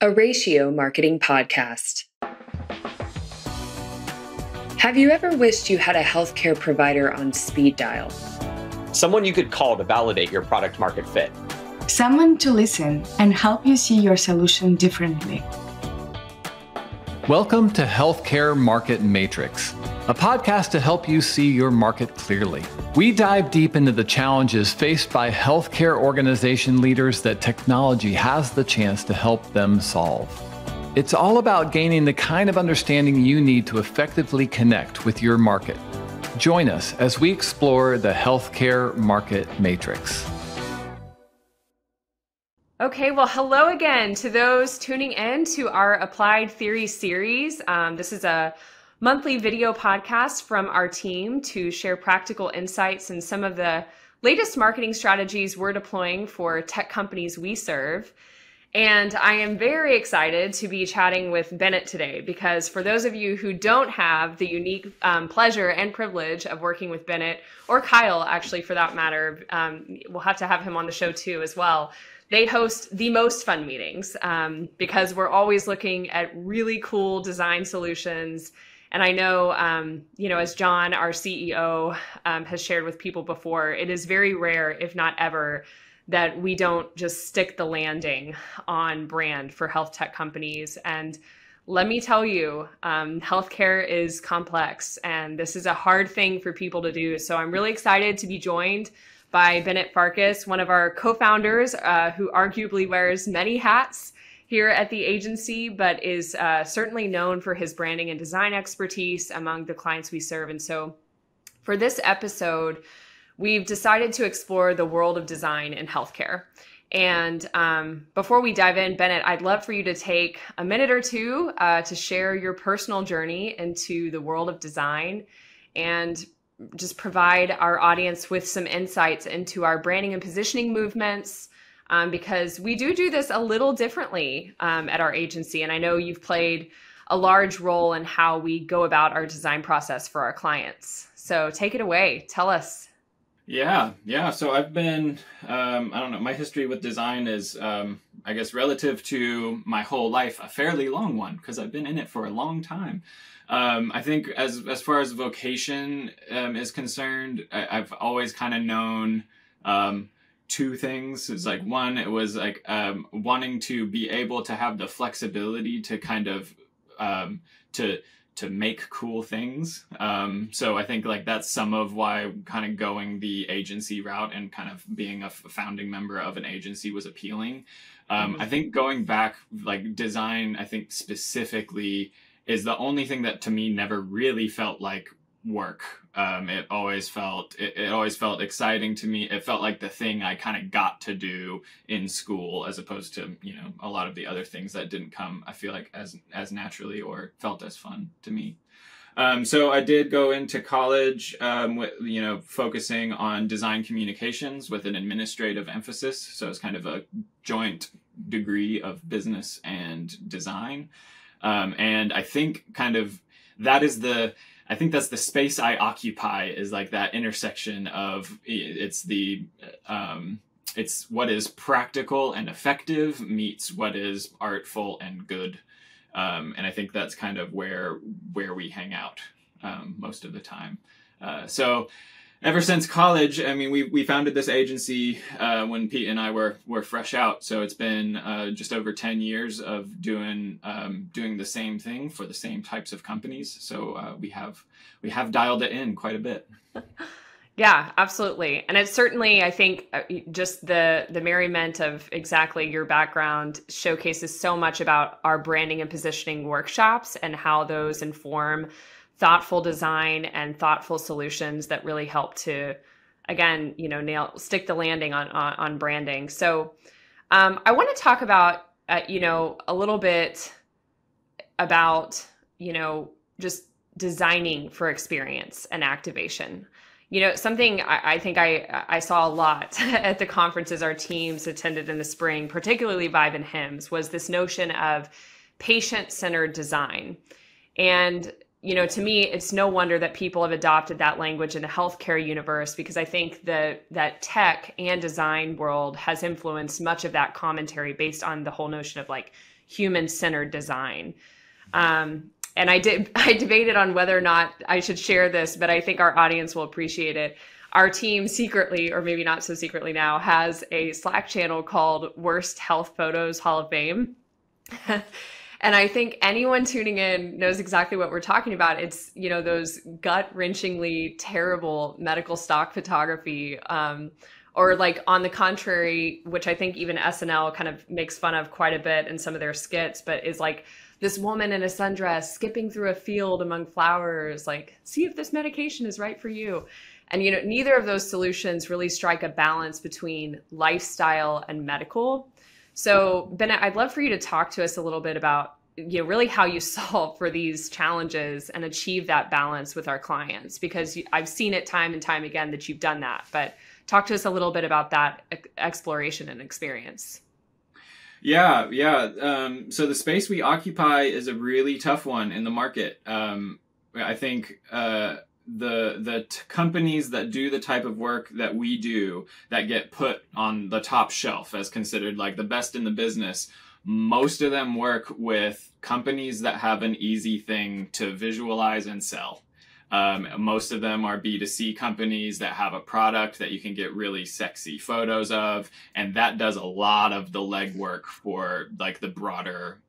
a Ratio marketing podcast. Have you ever wished you had a healthcare provider on speed dial? Someone you could call to validate your product market fit. Someone to listen and help you see your solution differently. Welcome to Healthcare Market Matrix, a podcast to help you see your market clearly. We dive deep into the challenges faced by healthcare organization leaders that technology has the chance to help them solve. It's all about gaining the kind of understanding you need to effectively connect with your market. Join us as we explore the Healthcare Market Matrix. Okay, well, hello again to those tuning in to our Applied Theory series. This is a monthly video podcast from our team to share practical insights and some of the latest marketing strategies we're deploying for tech companies we serve. And I am very excited to be chatting with Bennett today because for those of you who don't have the unique pleasure and privilege of working with Bennett, or Kyle actually for that matter, we'll have to have him on the show too as well. They host the most fun meetings because we're always looking at really cool design solutions. And I know, as John, our CEO, has shared with people before, it is very rare, if not ever, that we don't just stick the landing on brand for health tech companies. And let me tell you, healthcare is complex and this is a hard thing for people to do. So I'm really excited to be joined by Bennett Farkas, one of our co-founders who arguably wears many hats here at the agency, but is certainly known for his branding and design expertise among the clients we serve. And so for this episode, we've decided to explore the world of design in healthcare. And before we dive in, Bennett, I'd love for you to take a minute or two to share your personal journey into the world of design and just provide our audience with some insights into our branding and positioning movements, because we do this a little differently at our agency. And I know you've played a large role in how we go about our design process for our clients. So take it away. Tell us. Yeah. So I've been, my history with design is, I guess, relative to my whole life, a fairly long one, because I've been in it for a long time. I think as far as vocation is concerned, I've always kind of known two things. It's like one, it was like wanting to be able to have the flexibility to kind of to make cool things. So I think like that's some of why kind of going the agency route and kind of being a founding member of an agency was appealing. I think going back, like design, I think specifically is the only thing that to me never really felt like work. It always felt exciting to me. It felt like the thing I kind of got to do in school, as opposed to, a lot of the other things that didn't come, I feel like as naturally or felt as fun to me. So I did go into college, focusing on design communications with an administrative emphasis. So it's kind of a joint degree of business and design. And I think that's the space I occupy, is like that intersection of it's what is practical and effective meets what is artful and good. And I think that's kind of where we hang out most of the time. So ever since college, I mean, we founded this agency when Pete and I were fresh out. So it's been just over 10 years of doing the same thing for the same types of companies. So we have dialed it in quite a bit. Yeah, absolutely. And it's certainly, I think, just the merriment of exactly your background showcases so much about our branding and positioning workshops and how those inform thoughtful design and thoughtful solutions that really help to, again, stick the landing on branding. So I want to talk about, a little bit about, just designing for experience and activation. Something I think I saw a lot at the conferences our teams attended in the spring, particularly Vibe and HIMSS, was this notion of patient-centered design. And to me, it's no wonder that people have adopted that language in the healthcare universe, because I think that tech and design world has influenced much of that commentary based on the whole notion of like human-centered design. And I debated on whether or not I should share this, but I think our audience will appreciate it. Our team secretly, or maybe not so secretly now, has a Slack channel called Worst Health Photos Hall of Fame. And I think anyone tuning in knows exactly what we're talking about. It's, you know, those gut-wrenchingly terrible medical stock photography, or like on the contrary, which I think even SNL kind of makes fun of quite a bit in some of their skits, but is like this woman in a sundress skipping through a field among flowers, like, see if this medication is right for you. And, you know, neither of those solutions really strike a balance between lifestyle and medical. So, Bennett, I'd love for you to talk to us a little bit about, you know, really how you solve for these challenges and achieve that balance with our clients, because I've seen it time and time again that you've done that. But talk to us a little bit about that exploration and experience. Yeah. So the space we occupy is a really tough one in the market. I think the companies that do the type of work that we do, that get put on the top shelf as considered like the best in the business, most of them work with companies that have an easy thing to visualize and sell. Most of them are B2C companies that have a product that you can get really sexy photos of, and that does a lot of the legwork for like the broader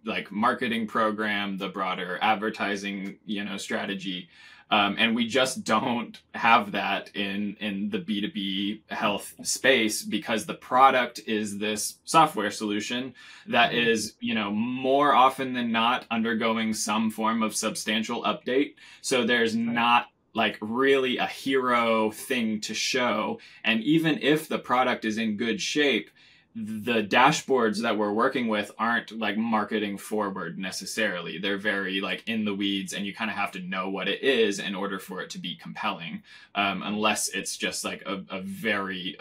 like marketing program, the broader advertising, you know, strategy. And we just don't have that in the B2B health space, because the product is this software solution that is, you know, more often than not undergoing some form of substantial update. So there's not like really a hero thing to show. And even if the product is in good shape, the dashboards that we're working with aren't like marketing forward necessarily. They're very like in the weeds, and you kind of have to know what it is in order for it to be compelling, unless it's just like a very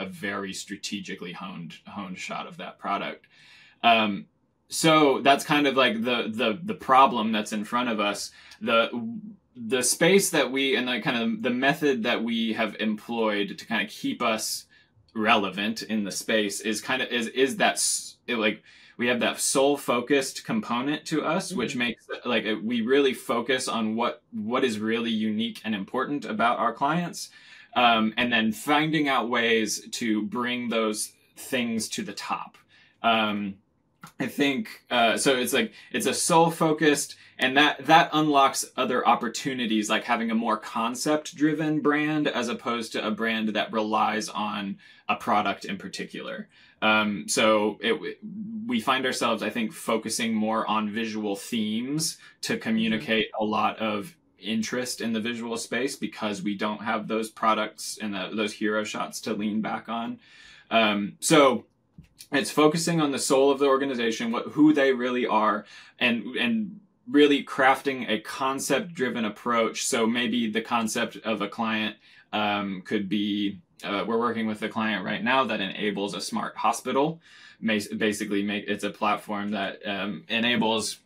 strategically honed shot of that product. So that's kind of like the problem that's in front of us. The space that we, and the kind of the method that we have employed to kind of keep us relevant in the space is kind of is that like we have that soul focused component to us, which makes like we really focus on what is really unique and important about our clients, and then finding out ways to bring those things to the top. I think so it's like it's a soul focused, and that unlocks other opportunities, like having a more concept driven brand as opposed to a brand that relies on a product in particular. So we find ourselves, I think, focusing more on visual themes to communicate a lot of interest in the visual space, because we don't have those products and those hero shots to lean back on. So it's focusing on the soul of the organization, who they really are, and really crafting a concept-driven approach. So maybe the concept of a client could be, we're working with a client right now that enables a smart hospital. Basically, it's a platform that enables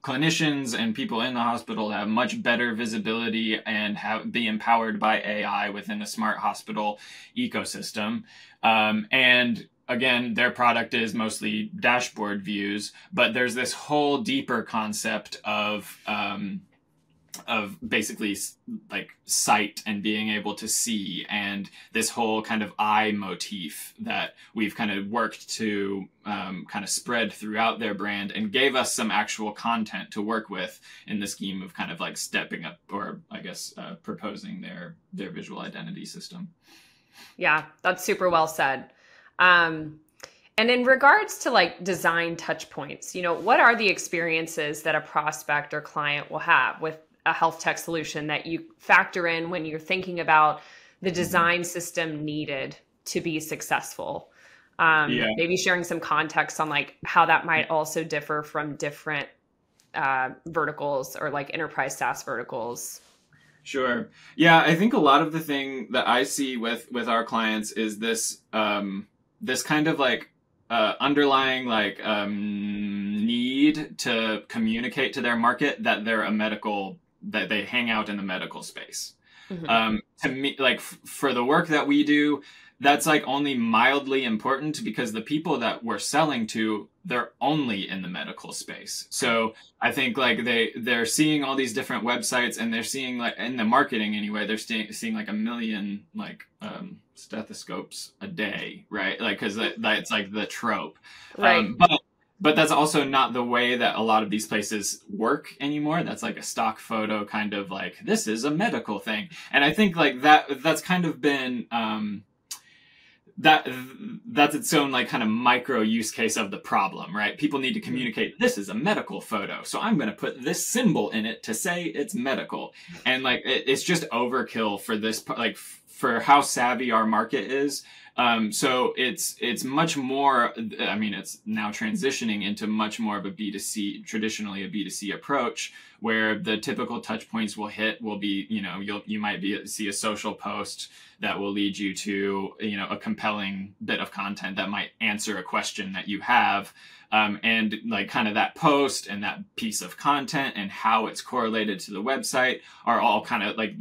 clinicians and people in the hospital to have much better visibility and be empowered by AI within a smart hospital ecosystem. And again, their product is mostly dashboard views, but there's this whole deeper concept of basically like sight and being able to see, and this whole kind of eye motif that we've kind of worked to kind of spread throughout their brand, and gave us some actual content to work with in the scheme of kind of like stepping up, or I guess proposing their visual identity system. Yeah, that's super well said. And in regards to like design touch points, you know, what are the experiences that a prospect or client will have with a health tech solution that you factor in when you're thinking about the design system needed to be successful? Maybe sharing some context on like how that might also differ from different verticals, or like enterprise SaaS verticals. Sure. Yeah, I think a lot of the thing that I see with our clients is this this kind of like underlying like need to communicate to their market that they're that they hang out in the medical space. To me, like for the work that we do, that's like only mildly important, because the people that we're selling to, they're only in the medical space. So I think like they're seeing all these different websites, and they're seeing, like, in the marketing anyway, they're seeing like 1 million like stethoscopes a day, right? Like, because that's like the trope, Right. But that's also not the way that a lot of these places work anymore. That's like a stock photo kind of like, this is a medical thing. And I think like that's kind of been, that's its own like kind of micro use case of the problem, right? People need to communicate, this is a medical photo, so I'm going to put this symbol in it to say it's medical. And like, it's just overkill for this, like, for how savvy our market is. So it's much more, I mean, it's now transitioning into much more of a B2C, traditionally a B2C approach, where the typical touch points will be, you know, you might see a social post that will lead you to, you know, a compelling bit of content that might answer a question that you have. And like kind of that post and that piece of content and how it's correlated to the website are all kind of like,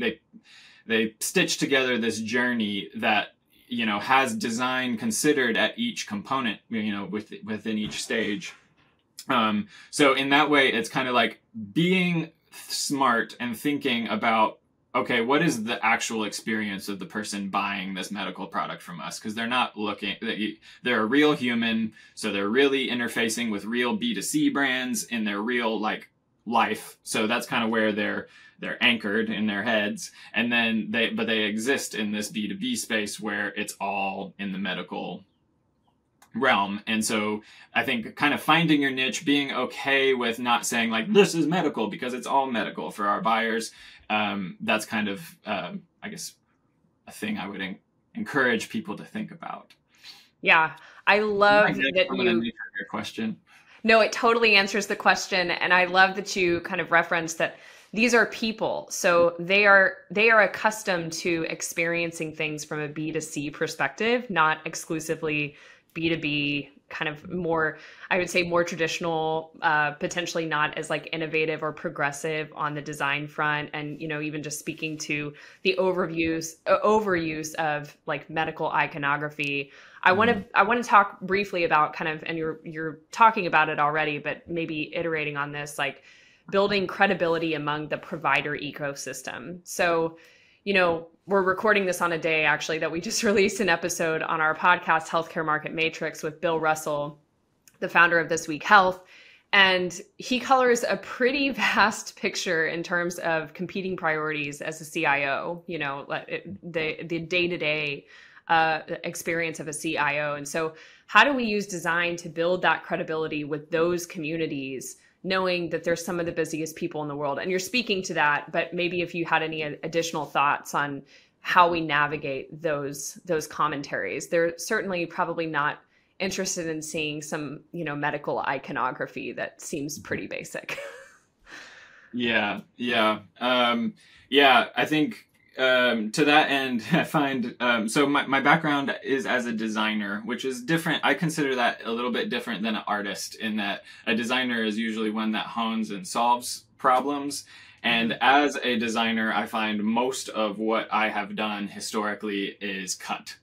they stitch together this journey that, you know, has design considered at each component, you know, within each stage. So in that way, it's kind of like being smart and thinking about, okay, what is the actual experience of the person buying this medical product from us? Because they're not looking, they're a real human. So they're really interfacing with real B2C brands in their real like life. So that's kind of where they're anchored in their heads. And then they exist in this B2B space where it's all in the medical realm. And so I think kind of finding your niche, being okay with not saying like, this is medical, because it's all medical for our buyers. That's kind of, I guess, a thing I would encourage people to think about. Yeah. I love that your question. No, it totally answers the question. And I love that you kind of referenced that these are people. So they are accustomed to experiencing things from a B2C perspective, not exclusively B2B, kind of more, I would say more traditional, potentially not as like innovative or progressive on the design front. And, you know, even just speaking to the overuse of like medical iconography. I want to talk briefly about kind of, and you're talking about it already, but maybe iterating on this, like building credibility among the provider ecosystem. So, you know, we're recording this on a day actually that we just released an episode on our podcast, Healthcare Market Matrix, with Bill Russell, the founder of This Week Health. And he colors a pretty vast picture in terms of competing priorities as a CIO, you know, the day-to-day experience of a CIO. And so how do we use design to build that credibility with those communities, knowing that there's some of the busiest people in the world? And you're speaking to that, but maybe if you had any additional thoughts on how we navigate those commentaries. They're certainly probably not interested in seeing some, you know, medical iconography that seems pretty basic. Yeah. I think to that end, I find, so my background is as a designer, which is different. I consider that a little bit different than an artist, in that a designer is usually one that hones and solves problems. And as a designer, I find most of what I have done historically is cut.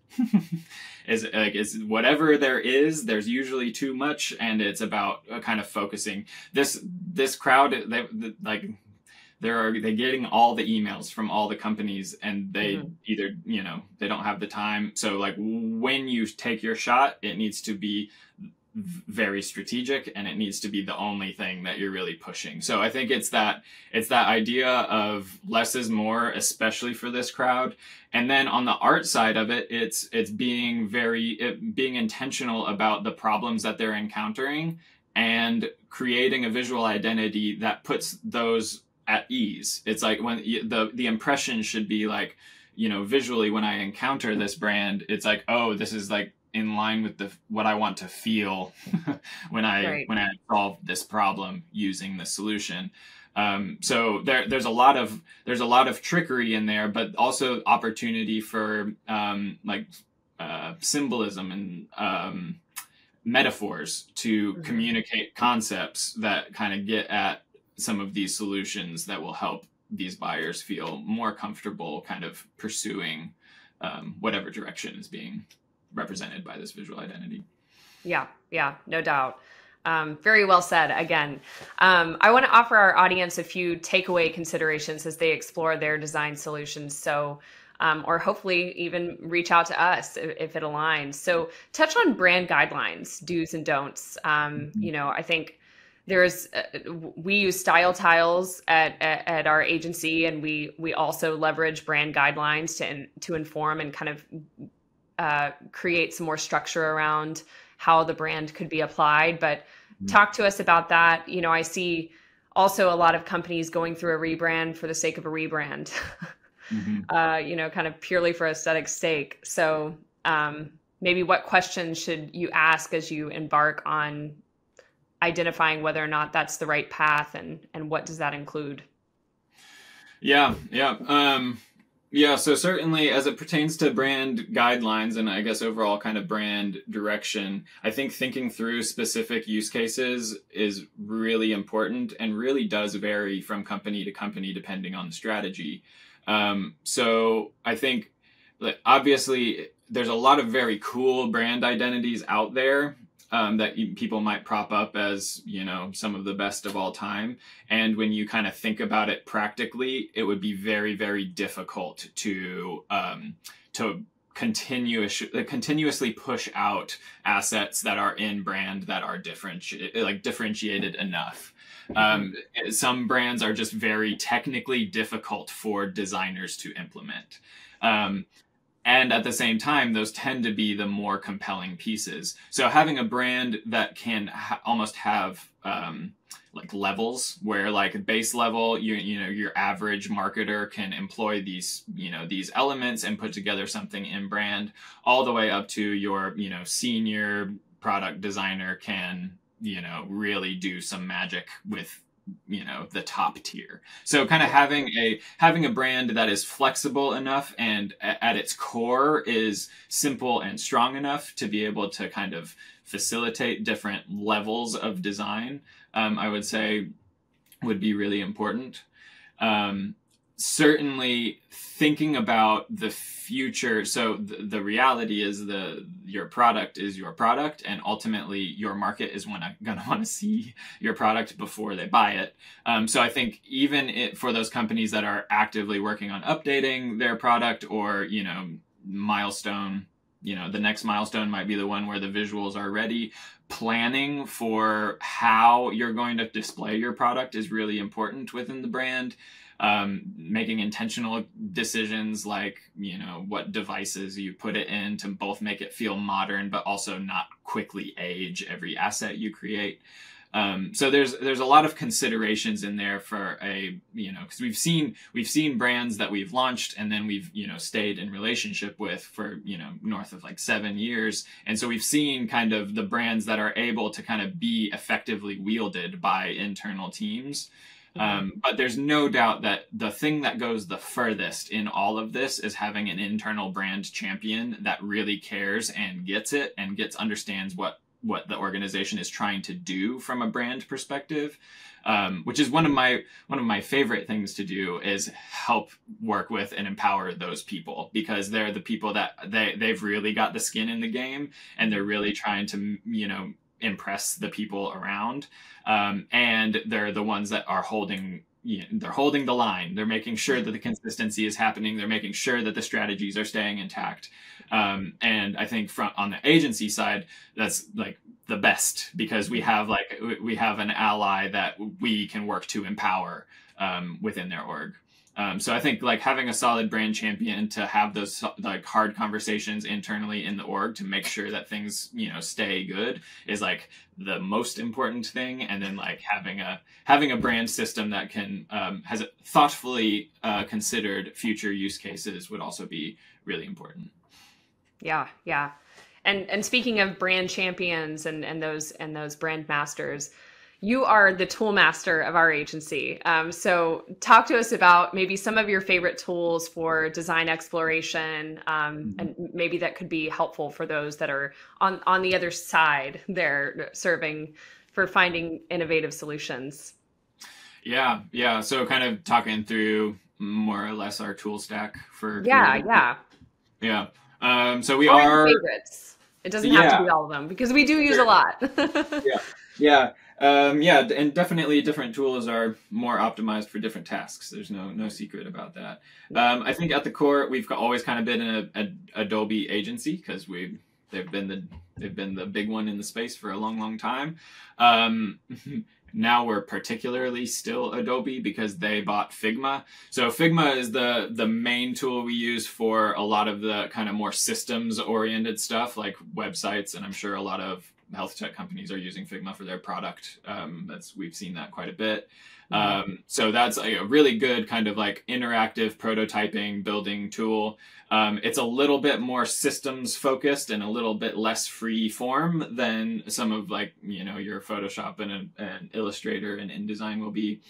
is whatever there is, there's usually too much, and it's about kind of focusing. This crowd, they're getting all the emails from all the companies, and they either, you know, they don't have the time. So like when you take your shot, it needs to be very strategic, and it needs to be the only thing that you're really pushing. So I think it's that idea of less is more, especially for this crowd. And then on the art side of it, it's being being intentional about the problems that they're encountering and creating a visual identity that puts those at ease. It's like when the impression should be like, you know, visually when I encounter this brand, it's like, oh, this is like in line with what I want to feel when I solve this problem using the solution. So there's a lot of trickery in there, but also opportunity for symbolism and metaphors to communicate concepts that kind of get at some of these solutions that will help these buyers feel more comfortable kind of pursuing whatever direction is being represented by this visual identity. Yeah, no doubt. Very well said. Again, I want to offer our audience a few takeaway considerations as they explore their design solutions. So, or hopefully even reach out to us if it aligns. So touch on brand guidelines, do's and don'ts. I think we use style tiles at our agency, and we also leverage brand guidelines to inform and kind of create some more structure around how the brand could be applied. But talk to us about that. I see also a lot of companies going through a rebrand for the sake of a rebrand, kind of purely for aesthetic sake. So maybe what questions should you ask as you embark on identifying whether or not that's the right path, and what does that include? So certainly as it pertains to brand guidelines and I guess overall kind of brand direction, I think thinking through specific use cases is really important and really does vary from company to company depending on the strategy. So I think obviously there's a lot of very cool brand identities out there that people might prop up as, some of the best of all time. And when you kind of think about it practically, it would be very, very difficult to continuously push out assets that are in brand that are differentiated enough. Some brands are just very technically difficult for designers to implement. And at the same time, those tend to be the more compelling pieces. So having a brand that can almost have levels where base level, your average marketer can employ these elements and put together something in brand, all the way up to your, senior product designer can, really do some magic with the top tier. So kind of having a brand that is flexible enough and at its core is simple and strong enough to be able to kind of facilitate different levels of design, I would say would be really important. Certainly thinking about the future. So the reality is your product is your product, and ultimately your market is going to want to see your product before they buy it. So I think even for those companies that are actively working on updating their product or, milestone, the next milestone might be the one where the visuals are ready. Planning for how you're going to display your product is really important within the brand. Making intentional decisions like, what devices you put it in to both make it feel modern, but also not quickly age every asset you create. So there's a lot of considerations in there for because we've seen brands that we've launched and then we've, stayed in relationship with for, north of 7 years. And so we've seen kind of the brands that are able to kind of be effectively wielded by internal teams. But there's no doubt that the thing that goes the furthest in all of this is having an internal brand champion that really cares and gets it and understands what the organization is trying to do from a brand perspective, which is one of my favorite things to do is help work with and empower those people, because they're the people that they've really got the skin in the game and they're really trying to, impress the people around. And they're the ones that are they're holding the line. They're making sure that the consistency is happening. They're making sure that the strategies are staying intact. And I think on the agency side, that's the best, because we have an ally that we can work to empower within their org. So I think having a solid brand champion to have those hard conversations internally in the org to make sure that things, stay good is the most important thing. And then having a brand system that can has thoughtfully considered future use cases would also be really important. Yeah. And speaking of brand champions and those brand masters, you are the tool master of our agency. So talk to us about maybe some of your favorite tools for design exploration, and maybe that could be helpful for those that are on the other side there serving for finding innovative solutions. Yeah. So kind of talking through more or less our tool stack for. Yeah. Yeah. So we Or are favorites. It doesn't have to be all of them because we do use a lot. Yeah. And definitely different tools are more optimized for different tasks. There's no secret about that. I think at the core, we've always kind of been an Adobe agency because they've been the big one in the space for a long time. Now we're particularly still Adobe because they bought Figma. So Figma is the main tool we use for a lot of the kind of more systems oriented stuff like websites. And I'm sure a lot of health tech companies are using Figma for their product. We've seen that quite a bit. So that's a really good kind of like interactive prototyping building tool. It's a little bit more systems focused and a little bit less free form than some of like, your Photoshop and Illustrator and InDesign will be.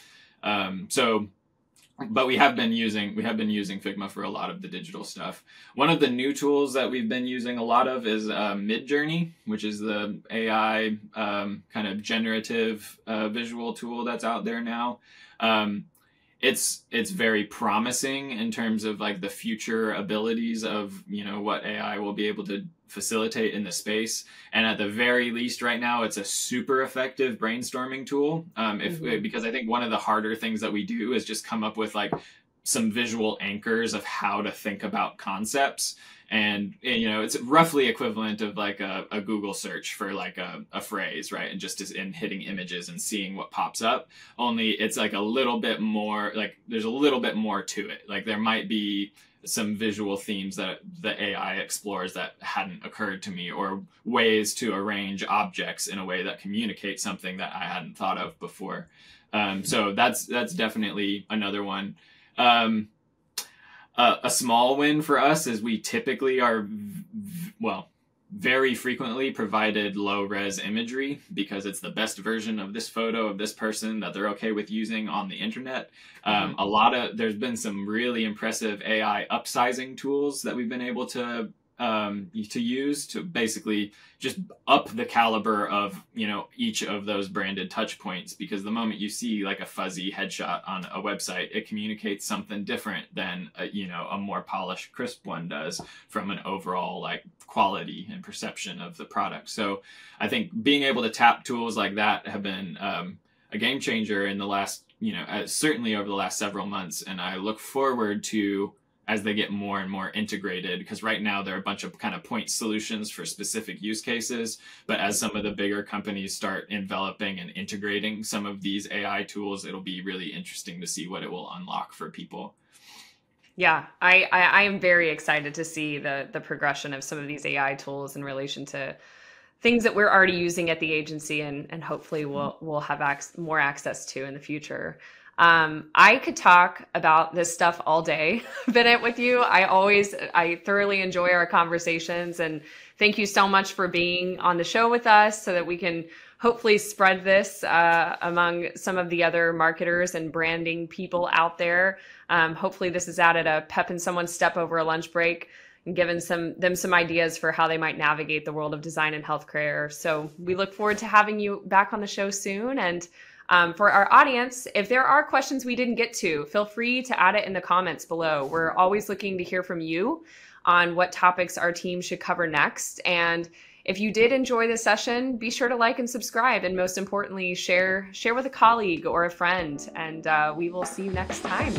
But we have been using Figma for a lot of the digital stuff. One of the new tools that we've been using a lot of is Midjourney, which is the AI kind of generative visual tool that's out there now. It's very promising in terms of like the future abilities of what AI will be able to facilitate in the space. And at the very least right now, it's a super effective brainstorming tool. Because I think one of the harder things that we do is just come up with like some visual anchors of how to think about concepts. And, it's roughly equivalent of like a Google search for like a phrase, right? And just in hitting images and seeing what pops up. Only it's like a little bit more, like there's a little bit more to it. Like there might be some visual themes that the AI explores that hadn't occurred to me, or ways to arrange objects in a way that communicates something that I hadn't thought of before. So that's definitely another one. A small win for us is we typically are, very frequently provided low-res imagery because it's the best version of this photo of this person that they're okay with using on the internet. There's been some really impressive AI upsizing tools that we've been able to use to basically just up the caliber of each of those branded touch points, because the moment you see like a fuzzy headshot on a website, it communicates something different than a more polished, crisp one does from an overall like quality and perception of the product. So I think being able to tap tools like that have been a game changer in the last certainly over the last several months, and I look forward to as they get more and more integrated, because right now there are a bunch of kind of point solutions for specific use cases. But as some of the bigger companies start enveloping and integrating some of these AI tools, it'll be really interesting to see what it will unlock for people. Yeah, I am very excited to see the progression of some of these AI tools in relation to things that we're already using at the agency, and hopefully we'll have more access to in the future. I could talk about this stuff all day, Bennett, with you. I thoroughly enjoy our conversations, and thank you so much for being on the show with us so that we can hopefully spread this among some of the other marketers and branding people out there. Hopefully this has added a pep in someone's step over a lunch break and given them some ideas for how they might navigate the world of design and healthcare. So we look forward to having you back on the show soon. And for our audience, if there are questions we didn't get to, feel free to add it in the comments below. We're always looking to hear from you on what topics our team should cover next. And if you did enjoy this session, be sure to like and subscribe. And most importantly, share with a colleague or a friend. And we will see you next time.